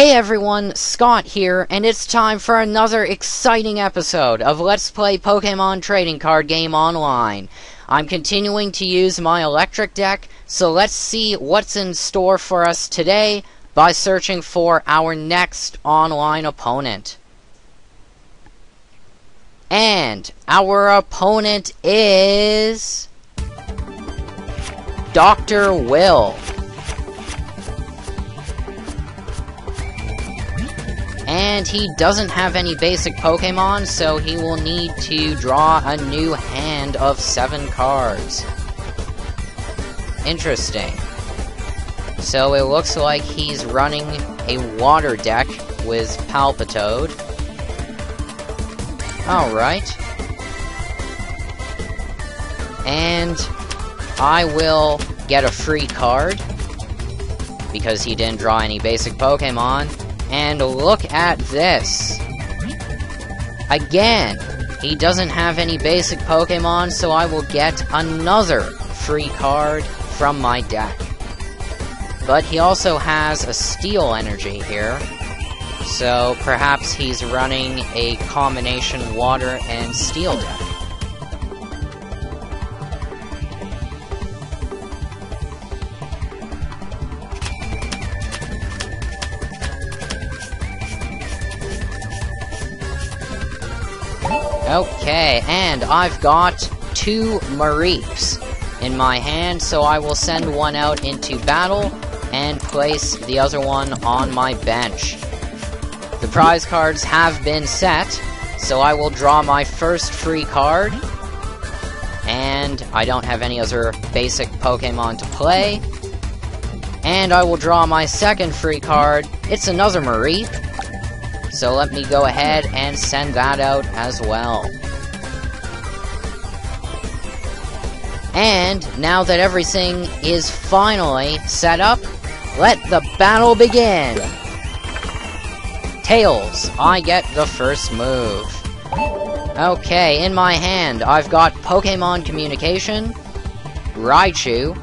Hey everyone, Scott here, and it's time for another exciting episode of Let's Play Pokémon Trading Card Game Online. I'm continuing to use my electric deck, so let's see what's in store for us today by searching for our next online opponent. And our opponent is Dr. Will. And he doesn't have any basic Pokémon, so he will need to draw a new hand of 7 cards. Interesting. So it looks like he's running a water deck with Palpitoad. Alright. And I will get a free card, because he didn't draw any basic Pokémon. And look at this. Again, he doesn't have any basic Pokémon, so I will get another free card from my deck. But he also has a Steel Energy here, so perhaps he's running a combination Water and Steel deck. Okay, and I've got 2 Mareeps in my hand, so I will send one out into battle and place the other one on my bench. The prize cards have been set, so I will draw my first free card, and I don't have any other basic Pokémon to play. And I will draw my second free card. It's another Mareep. So let me go ahead and send that out as well. And now that everything is finally set up, let the battle begin! Tails, I get the first move. Okay, in my hand, I've got Pokémon Communication, Raichu,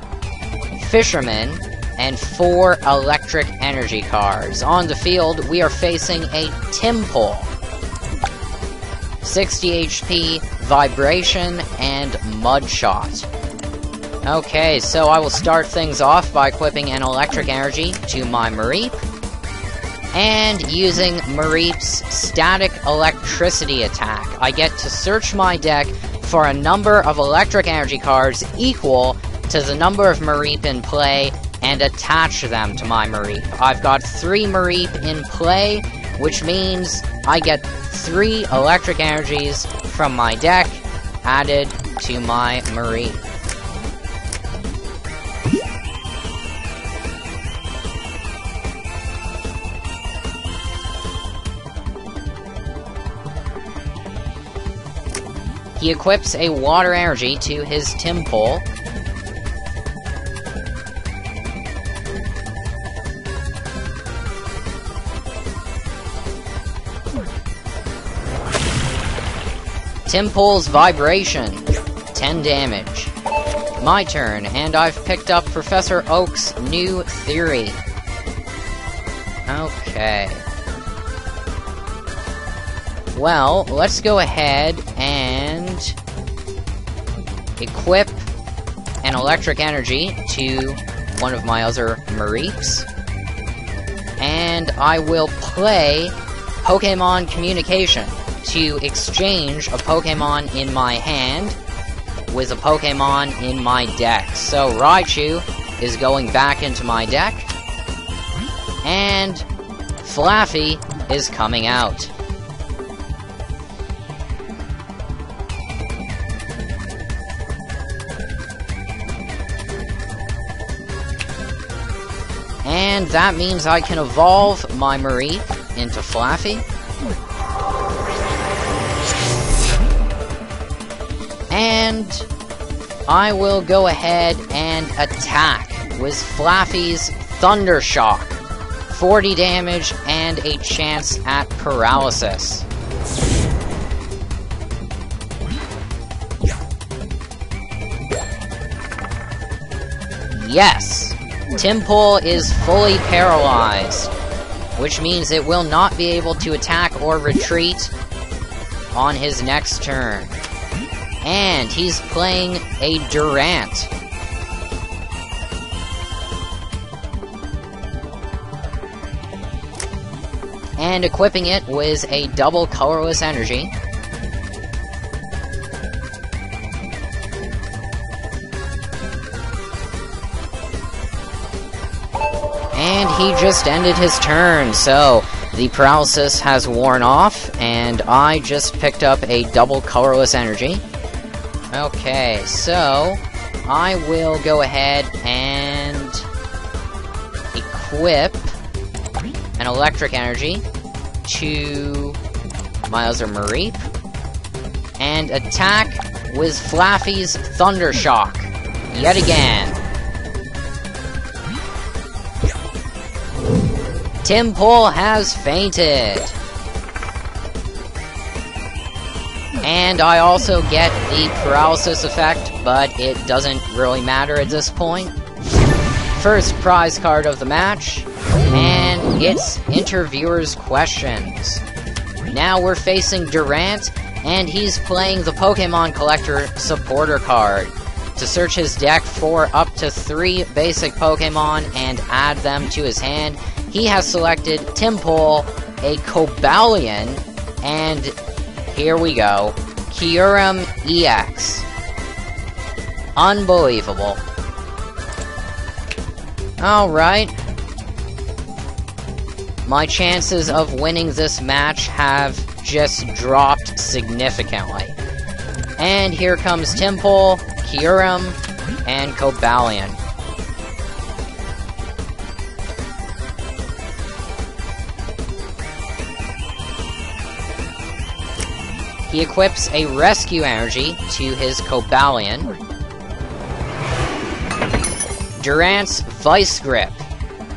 Fisherman, and 4 electric energy cards. On the field, we are facing a Tympole, 60 HP, Vibration, and Mudshot. Okay, so I will start things off by equipping an electric energy to my Mareep, and using Mareep's static electricity attack. I get to search my deck for a number of electric energy cards equal to the number of Mareep in play, and attach them to my Mareep. I've got 3 Mareep in play, which means I get 3 electric energies from my deck added to my Mareep. He equips a water energy to his Tympole. Tympole's Vibration, 10 damage. My turn, and I've picked up Professor Oak's new theory. Okay. Well, let's go ahead and equip an electric energy to one of my other Mareeps. And I will play Pokémon Communication to exchange a Pokémon in my hand with a Pokémon in my deck. So Raichu is going back into my deck, and Flaffy is coming out. And that means I can evolve my Mareep into Flaffy. And I will go ahead and attack with Flaffy's Thundershock. 40 damage and a chance at paralysis. Yes! Tympole is fully paralyzed. which means it will not be able to attack or retreat on his next turn. And he's playing a Durant. And equipping it with a double colorless energy. And he just ended his turn, so the paralysis has worn off, and I just picked up a double colorless energy. Okay, so I will go ahead and equip an electric energy to my other Mareep, and attack with Flaffy's Thunder Shock yet again. Timpole has fainted. And I also get the paralysis effect, but it doesn't really matter at this point. First prize card of the match, and it's Interviewer's Questions. Now we're facing Durant, and he's playing the Pokemon Collector Supporter card to search his deck for up to 3 basic Pokemon and add them to his hand. He has selected Timpole, a Cobalion, and here we go, Kyurem EX. Unbelievable. Alright. My chances of winning this match have just dropped significantly. And here comes Timpole, Kyurem, and Cobalion. He equips a Rescue Energy to his Cobalion. Durant's Vice Grip.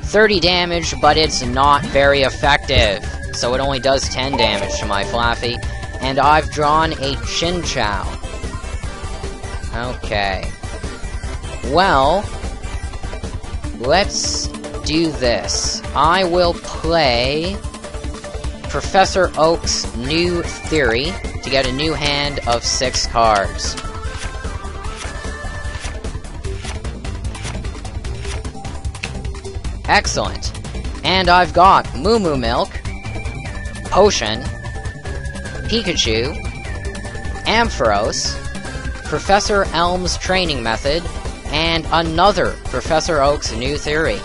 30 damage, but it's not very effective. So it only does 10 damage to my Flaffy. And I've drawn a Chinchou. Okay. Well, let's do this. I will play Professor Oak's New Theory to get a new hand of 6 cards. Excellent. And I've got Moo Moo Milk, Potion, Pikachu, Ampharos, Professor Elm's Training Method, and another Professor Oak's New Theory.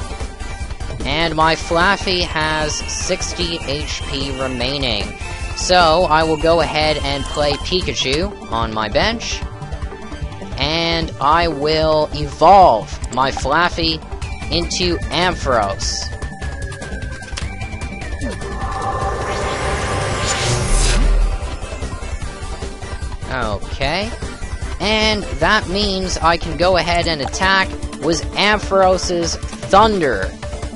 And my Flaffy has 60 HP remaining. So I will go ahead and play Pikachu on my bench. And I will evolve my Flaffy into Ampharos. Okay. And that means I can go ahead and attack with Ampharos's Thunder.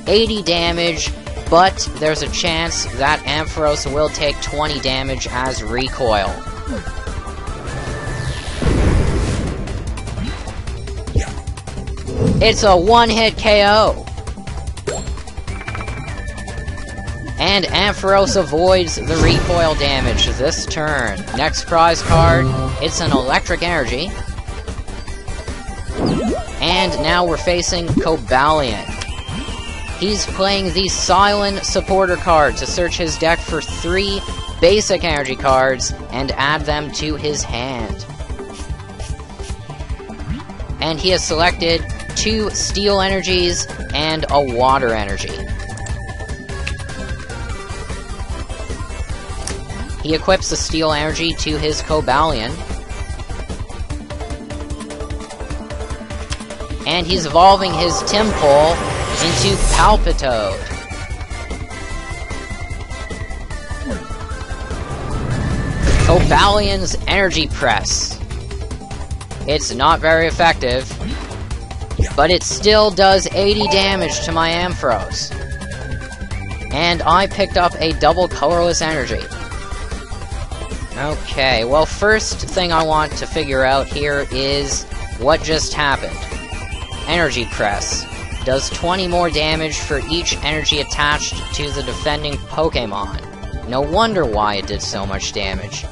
80 damage, but there's a chance that Ampharos will take 20 damage as recoil. It's a one-hit KO! And Ampharos avoids the recoil damage this turn. Next prize card, it's an Electric Energy. And now we're facing Cobalion. He's playing the Silent Supporter card to search his deck for 3 basic energy cards and add them to his hand. And he has selected 2 Steel Energies and a Water Energy. He equips the Steel Energy to his Cobalion. And he's evolving his Timpole into Palpitoad. Cobalion's Energy Press. It's not very effective, but it still does 80 damage to my Ampharos. And I picked up a double colorless energy. Okay, well, first thing I want to figure out here is what just happened. Energy Press. does 20 more damage for each energy attached to the defending Pokémon. No wonder why it did so much damage.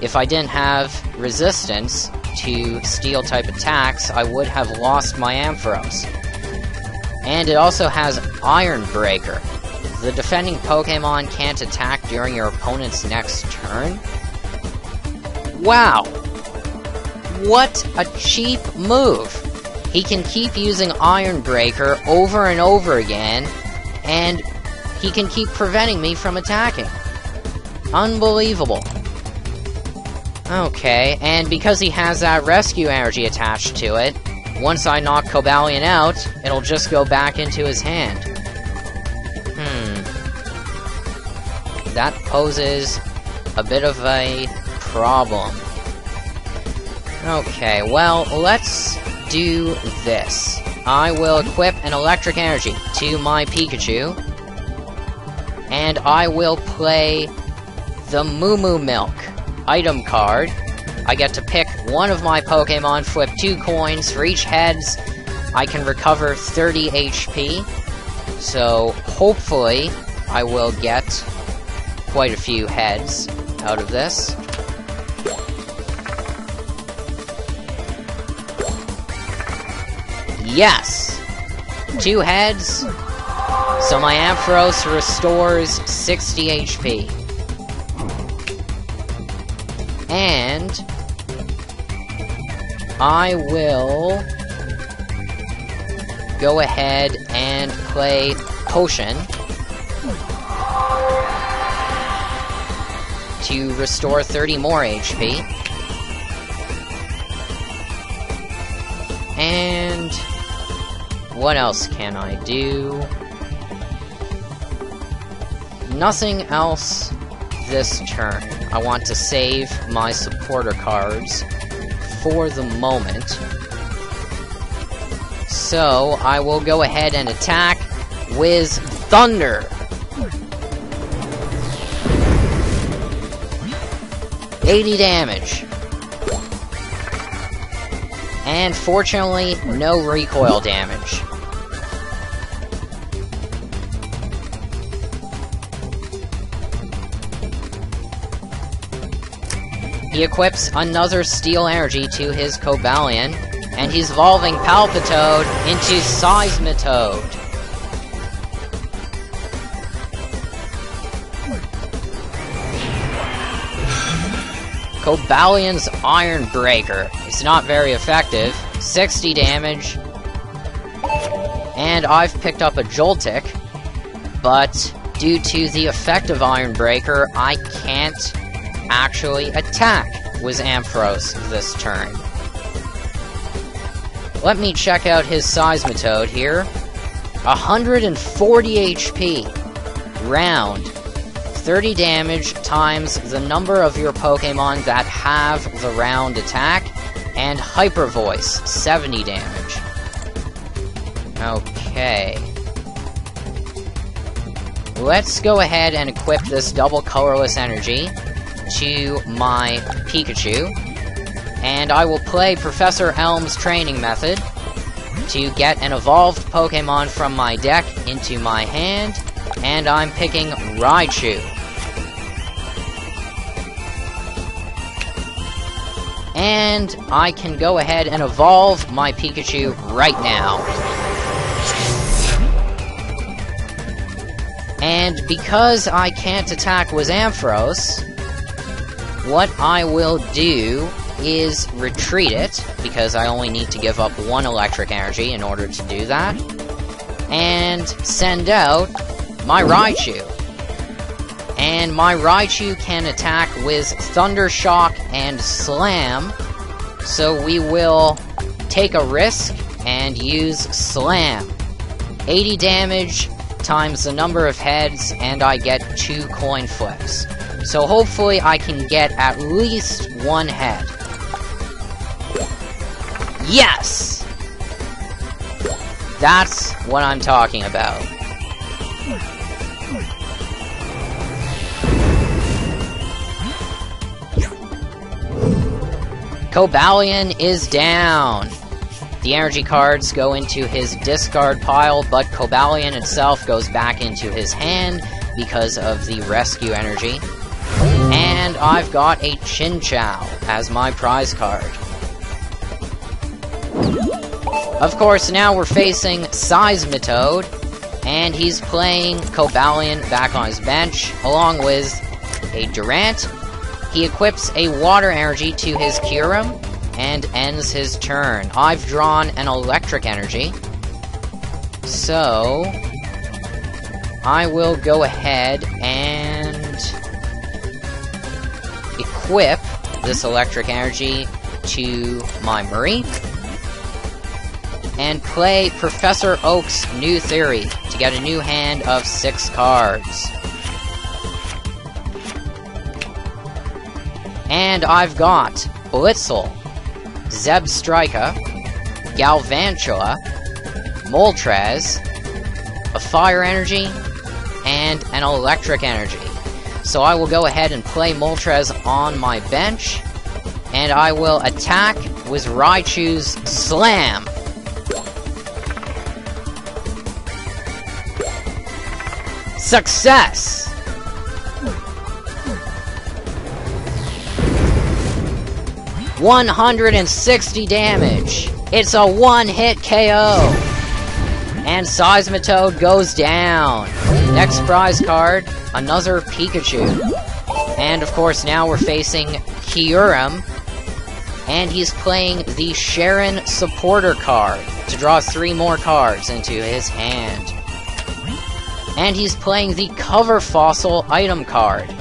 If I didn't have resistance to Steel-type attacks, I would have lost my Ampharos. And it also has Iron Breaker. The defending Pokémon can't attack during your opponent's next turn? Wow! What a cheap move! He can keep using Iron Breaker over and over again, and he can keep preventing me from attacking. Unbelievable. Okay, and because he has that rescue energy attached to it, once I knock Cobalion out, it'll just go back into his hand. That poses a bit of a problem. Okay, well, let's do this. I will equip an electric energy to my Pikachu, and I will play the Moo Moo Milk item card. I get to pick one of my Pokémon, flip 2 coins. For each heads, I can recover 30 HP, so hopefully I will get quite a few heads out of this. Yes! 2 heads, so my Ampharos restores 60 HP. And I will go ahead and play Potion to restore 30 more HP. And what else can I do? Nothing else this turn. I want to save my supporter cards for the moment. So, I will go ahead and attack with Thunder! 80 damage. And fortunately, no recoil damage. He equips another Steel Energy to his Cobalion, and he's evolving Palpitoad into Seismitoad. Cobalion's Iron Breaker is not very effective. 60 damage. And I've picked up a Joltik, but due to the effect of Iron Breaker, I can't actually attack with Ampharos this turn. Let me check out his Seismitoad here. 140 HP. Round. 30 damage times the number of your Pokémon that have the round attack, and Hyper Voice, 70 damage. Okay. Let's go ahead and equip this double colorless energy to my Pikachu, and I will play Professor Elm's training method to get an evolved Pokémon from my deck into my hand, and I'm picking Raichu. And I can go ahead and evolve my Pikachu right now. And because I can't attack with Ampharos, what I will do is retreat it, because I only need to give up 1 electric energy in order to do that, and send out my Raichu. And my Raichu can attack with Thunder Shock and Slam, so we will take a risk and use Slam. 80 damage times the number of heads, and I get 2 coin flips. So hopefully I can get at least 1 head. Yes! That's what I'm talking about. Cobalion is down. The energy cards go into his discard pile, but Cobalion itself goes back into his hand because of the rescue energy. And I've got a Chinchou as my prize card. Of course, now we're facing Seismitoad, and he's playing Cobalion back on his bench, along with a Durant. He equips a water energy to his Kyurem, and ends his turn. I've drawn an electric energy, so I will go ahead and equip this electric energy to my Mareep, and play Professor Oak's New Theory to get a new hand of 6 cards. And I've got Blitzel, Zebstrika, Galvantula, Moltres, a fire energy, and an electric energy. So I will go ahead and play Moltres on my bench, and I will attack with Raichu's Slam. Success! 160 damage! It's a one-hit KO! And Seismitoad goes down! Next prize card, another Pikachu. And of course now we're facing Kyurem, and he's playing the Sharon Supporter card to draw 3 more cards into his hand. And he's playing the Cover Fossil item card.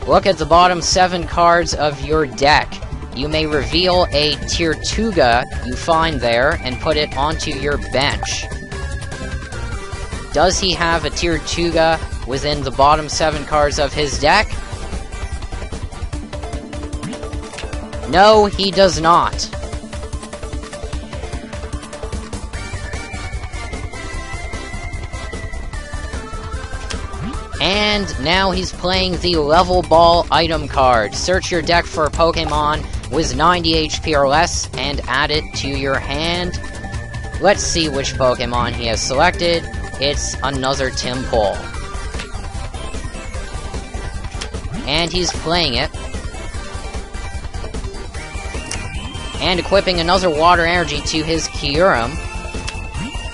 Look at the bottom 7 cards of your deck. You may reveal a Tirtuga you find there and put it onto your bench. Does he have a Tirtuga within the bottom 7 cards of his deck? No, he does not. And now he's playing the Level Ball item card. Search your deck for a Pokémon with 90 HP or less and add it to your hand. Let's see which Pokémon he has selected. It's another Timpole. And he's playing it. And equipping another Water Energy to his Kyurem.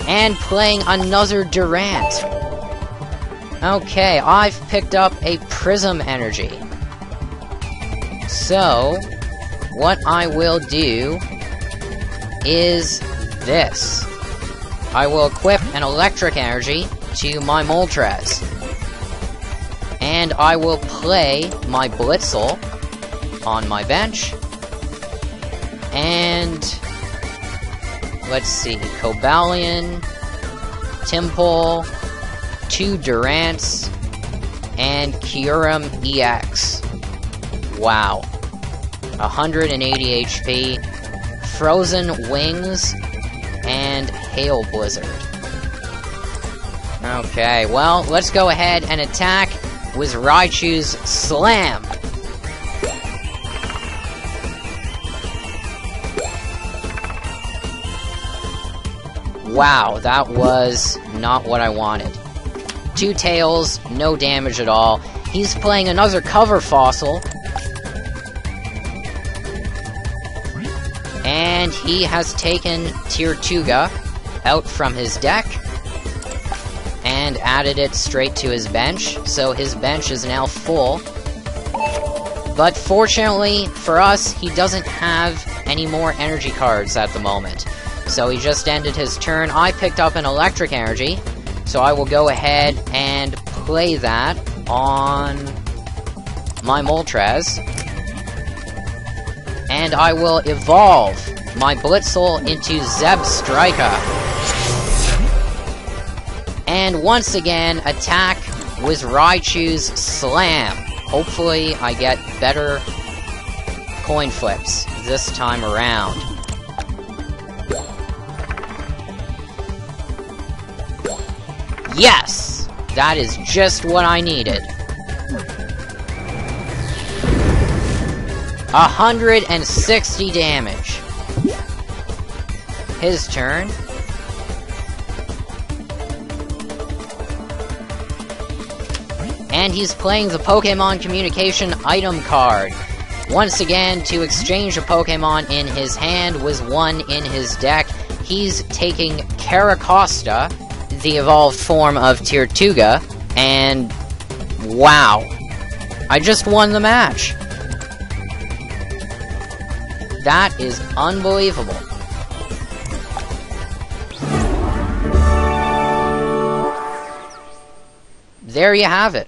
And playing another Durant. Okay, I've picked up a Prism Energy. So, what I will do is this. I will equip an Electric Energy to my Moltres. And I will play my Blitzel on my bench. And let's see, Cobalion, Timpole, 2 Durants, and Kyurem EX. Wow. 180 HP, Frozen Wings, and Hail Blizzard. Okay, well, let's go ahead and attack with Raichu's Slam. Wow, that was not what I wanted. 2 tails, no damage at all. He's playing another Cover Fossil. And he has taken Tirtuga out from his deck and added it straight to his bench, so his bench is now full. But fortunately for us, he doesn't have any more energy cards at the moment. So he just ended his turn. I picked up an Electric Energy, so I will go ahead and play that on my Moltres. And I will evolve my Blitzel into Zebstrika. And once again, attack with Raichu's Slam. Hopefully I get better coin flips this time around. Yes! That is just what I needed. 160 damage. his turn. And he's playing the Pokémon Communication item card. Once again, to exchange a Pokémon in his hand with one in his deck, he's taking Caracosta, the evolved form of Tirtuga, and wow, I just won the match. That is unbelievable. There you have it.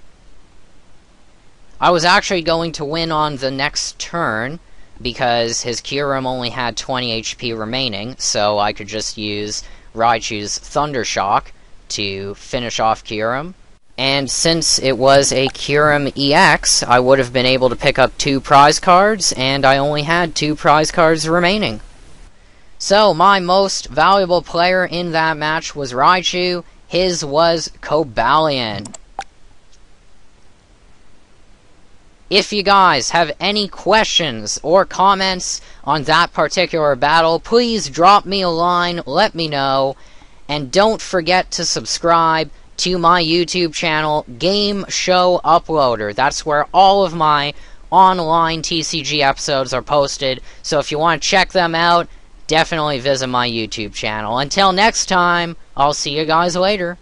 I was actually going to win on the next turn, because his Kyurem only had 20 HP remaining, so I could just use Raichu's Thunder Shock to finish off Kyurem. And since it was a Kyurem EX, I would have been able to pick up 2 prize cards, and I only had 2 prize cards remaining. So, my most valuable player in that match was Raichu. His was Cobalion. If you guys have any questions or comments on that particular battle, please drop me a line, let me know, and don't forget to subscribe to my YouTube channel, Game Show Uploader. That's where all of my online TCG episodes are posted, so if you want to check them out, definitely visit my YouTube channel. Until next time, I'll see you guys later.